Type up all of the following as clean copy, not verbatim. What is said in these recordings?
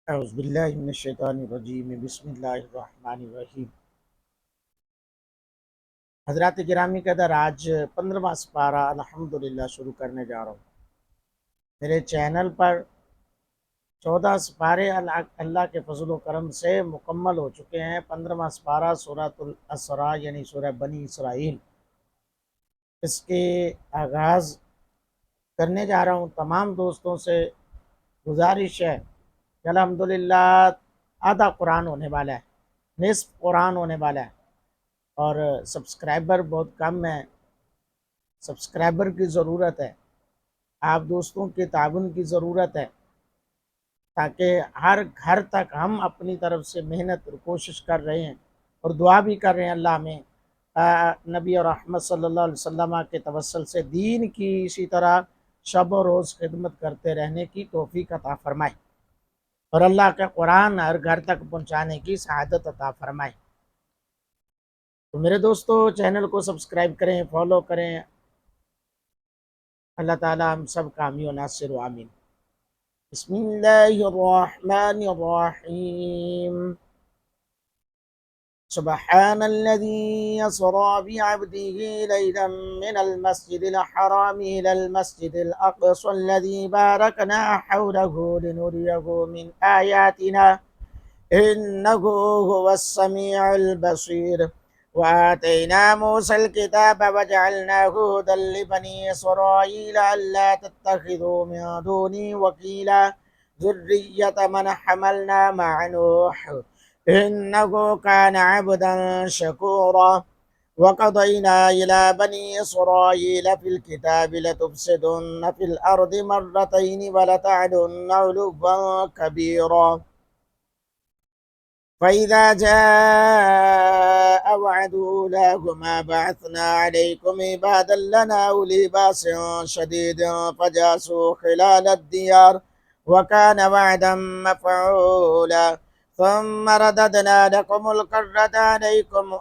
औज़ुबिल्लाहिमिनश्शैतानिर्रजीम बिस्मिल्लाहिर्रहमानिर्रहीम। हज़रात गिरामी कदर, आज 15वां पारा अल्हम्दुलिल्लाह शुरू करने जा रहा हूँ। मेरे चैनल पर 14 पारे अल्लाह के फजल व करम से मुकम्मल हो चुके हैं। 15वां पारा सूरतुल असरा यानी सूरह बनी इसराइल, इसके आगाज़ करने जा रहा हूँ। तमाम दोस्तों से गुजारिश है कि अल्हम्दुलिल्लाह आधा कुरान होने वाला है, निस्फ़ कुरान होने वाला है और सब्सक्राइबर बहुत कम है। सब्सक्राइबर की ज़रूरत है, आप दोस्तों के ताउन की ज़रूरत है, ताकि हर घर तक हम अपनी तरफ से मेहनत और कोशिश कर रहे हैं और दुआ भी कर रहे हैं अल्लाह में नबी और रहमत सल्लल्लाहु अलैहि वसल्लम के तवस्सुल से दीन की इसी तरह शब व रोज़ खिदमत करते रहने की तौफीक अता फ़रमाए और अल्लाह का कुरान हर घर तक पहुँचाने की सआदत अता फ़रमाए। तो मेरे दोस्तों, चैनल को सब्सक्राइब करें, फॉलो करें। अल्लाह ताला हम सब का हामी व नासिर व आमीन। बिस्मिल्लाहिर्रहमानिर्रहीम। सुब्हानल्लज़ी अस्रा बिअब्दिही लैलन मिनल मस्जिदिल हराम इलल मस्जिदिल अक़सल्लज़ी बारकना हौलहु लिनुरियहु मिन आयातिना इन्नहु हुवस समीउल बसीर। वआतैना मूसल किताब वजअलनाहु हुदल लिबनी इसराईल अल्ला तत्तखिज़ू मिन दूनी वकीला ज़ुर्रिय्यत मन हमलना मअ नूह इन्नहु कान अब्दन शकूरा। वक़ज़यना इला बनी इसराईल फ़िल किताबि लतुफ़सिदुन्न फ़िल अर्दि मर्रतैनि वलतअलुन्न उलुव्वन कबीरा। फ़इज़ा जाअ वअदु उलाहुमा बअथना अलैकुम इबादन लना उली बासिन शदीदिन फ़जासू खिलालद दियार वकान वअदन मफ़ऊला। ثم رددنا لكم الكرة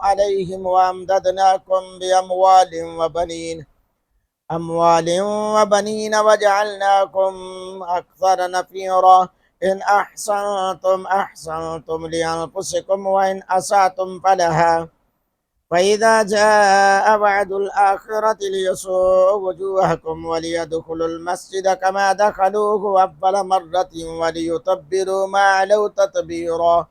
عليهم وأمددناكم بأموال وبنين وجعلناكم أكثر نفيرا. إن أحسنتم أحسنتم لأنفسكم وإن أسأتم فلها. فإذا جاء وعد الآخرة ليسوءوا وجوهكم وليدخلوا المسجد كما دخلوه أول مرة وليتبروا ما علوا تتبيرا.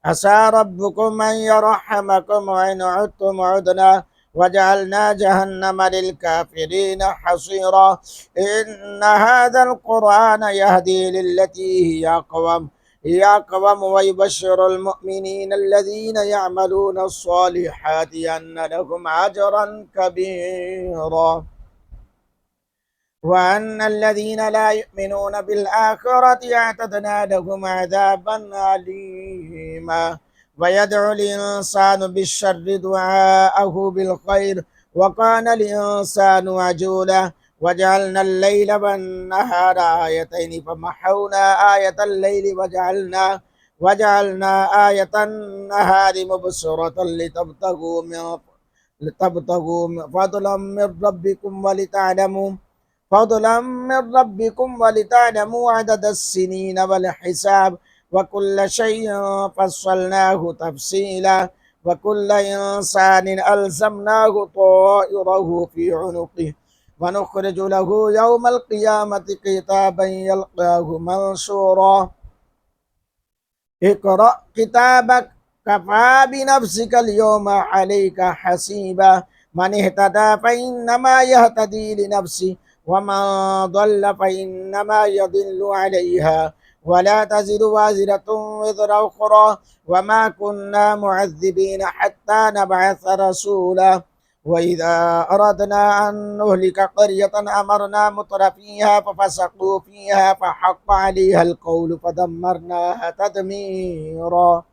عسى ربكم أن يرحمكم وإن عدتم عدنا وجعلنا جهنم للكافرين حصيرا. إن هذا القرآن يهدي للتي هي أقوم ويبشر المؤمنين الذين يعملون الصالحات أن لهم أجرا كبيرا وأن الذين لا يؤمنون بالآخرة أعتدنا لهم عذابا أليما. ويدعو الإنسان بالشر دعاءه بالخير وكان الإنسان عجولا. وجعلنا الليل والنهار آيتين فمحونا آية الليل وجعلنا آية النهار مبصرة لتبتغوا فضلا من ربكم ولتعلموا عدد السنين والحساب وكل شيء فصلناه تفصيلا. وكل إنسان ألزمناه طائره في عنقه ونخرج له يوم القيامة كتابا يلقاه منشورا. اقرأ كتابك كفى بنفسك اليوم عليك حسيبا. من اهتدى فإنما يهتدي لنفسه ومن ضل فإنما يضل عليها ولا تزر وازرة وزر أخرى وما كنا معذبين حتى نبعث رسولا. وإذا أردنا أن نهلك قرية أمرنا مترفيها ففسقوا فيها فحق عليها القول فدمرناها تدميرا.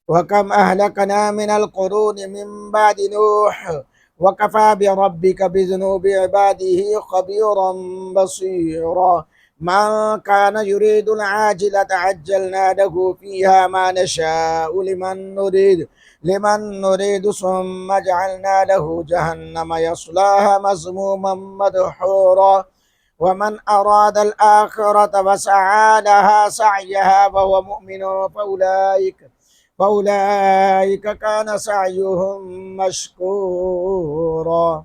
وكم أهلكنا من القرون من بعد نوح وكفى بربك بذنوب عباده خبيرا بصيرا. من كان يريد العاجلة عجلنا له فيها ما نشاء لمن نريد ثم جعلنا له جهنم يصلاها مذموما مدحورا. ومن أراد الآخرة وسعى لها سعيها وهو مؤمن فأولئك كان سعيهم مشكورا.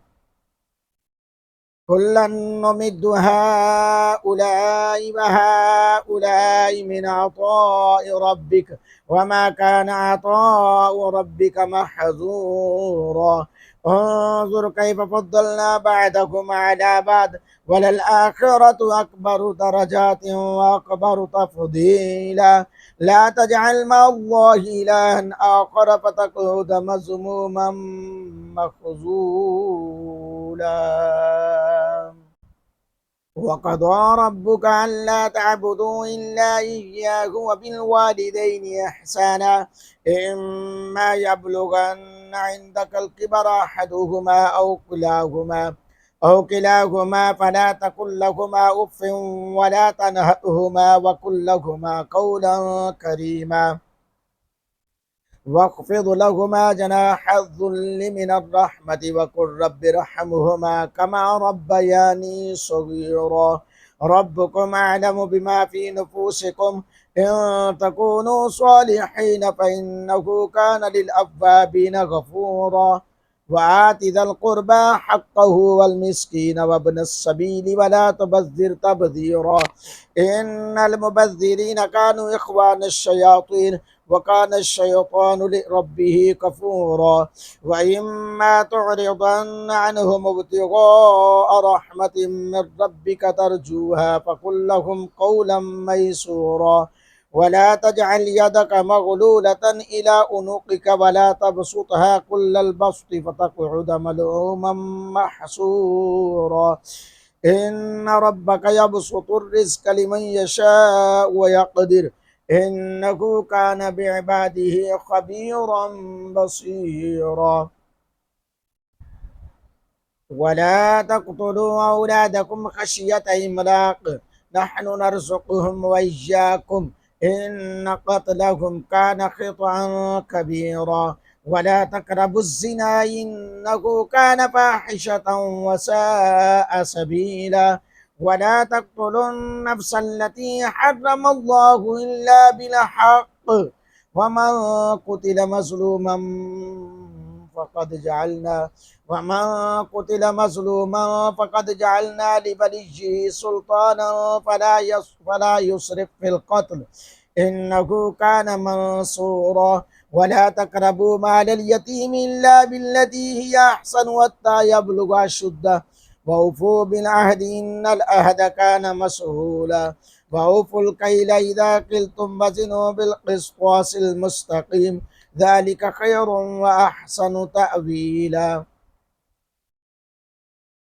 كلا نمد هؤلاء وهؤلاء من عطاء ربك وما كان عطاء ربك محظورا. انظر كيف فضلنا بعدكم على بعد وللآخرة أكبر درجات وأكبر تفضيلا. لا تجعل مع الله إلها آخر فتقعد مذموما مخذولا. وقضى ربك ألا تعبدوا إلا إياه وبالوالدين إحسانا إما يبلغن عندك الكبر أحدهما أو كلاهما فلا تقل لهما أف ولا تنهرهما وقل لهما قولا كريما واخفض لهما جناح الذل من الرحمة وقل رب ارحمهما كما ربياني صغيرا. ربكم أعلم بما في نفوسكم إن تكونوا صالحين فإنه كان للأوابين غفورا. وآت ذا القربى حقه والمسكين وابن السبيل ولا تبذر تبذيرا إن المبذرين كانوا إخوان الشياطين وكان الشيطان لربه كفورا. وإما تعرضن عنهم ابتغاء رحمة من ربك ترجوها فقل لهم قولا ميسورا. ولا تجعل يدك مغلولة إلى عنقك ولا تبسطها كل البسط فتقعد ملعوما محسورا. إن ربك يبسط الرزق لمن يشاء ويقدر إنه كان بعباده خبيرا بصيرا. ولا تقتلوا أولادكم خشية إملاق نحن نرزقهم وإياكم إن قتلهم كان خطأ كبيرا. ولا تقربوا الزنا إنه كان فاحشة وساء سبيلا. ولا تقتلوا النفس التي حرم الله إلا بالحق ومن قتل مظلوما فقد جعلنا ومن قتل مظلوما فقد جعلنا لوليه سلطانا فلا يسرف في القتل إنه كان منصورا. ولا تقربوا مال اليتيم إلا بالتي هي أحسن حتى يبلغ أشده وأوفوا بالعهد إن العهد كان مسؤولا. وأوفوا الكيل إذا قلتم وزنوا بالقسطاس المستقيم ذلك خير وأحسن تأويلا.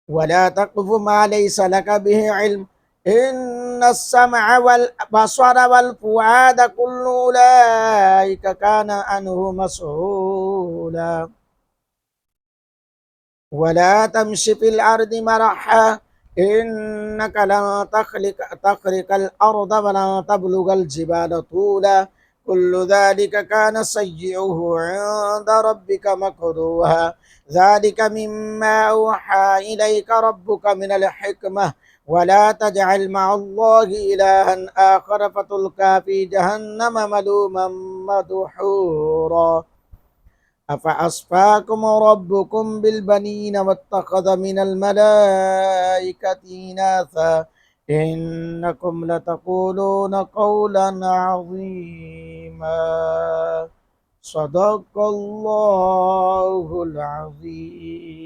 ولا تقف ما ليس لك به علم إن السمع والبصر والفؤاد كل أولئك كان عنه مسؤولا. ولا تمش في الأرض مرحا إنك لن تخرق الأرض ولن تبلغ الجبال طولا كل ذلك كان سيئه عند ربك مكروها. ذلك مما أوحى إليك ربك من الحكمة. ولا تجعل مع الله إلها آخر فتلقى في جهنم ملوما مدحورا. أفأصفاكم ربكم بالبنين واتخذ من الملائكة إناثا إنكم لتقولون قولا عظيما. صدق الله العظيم.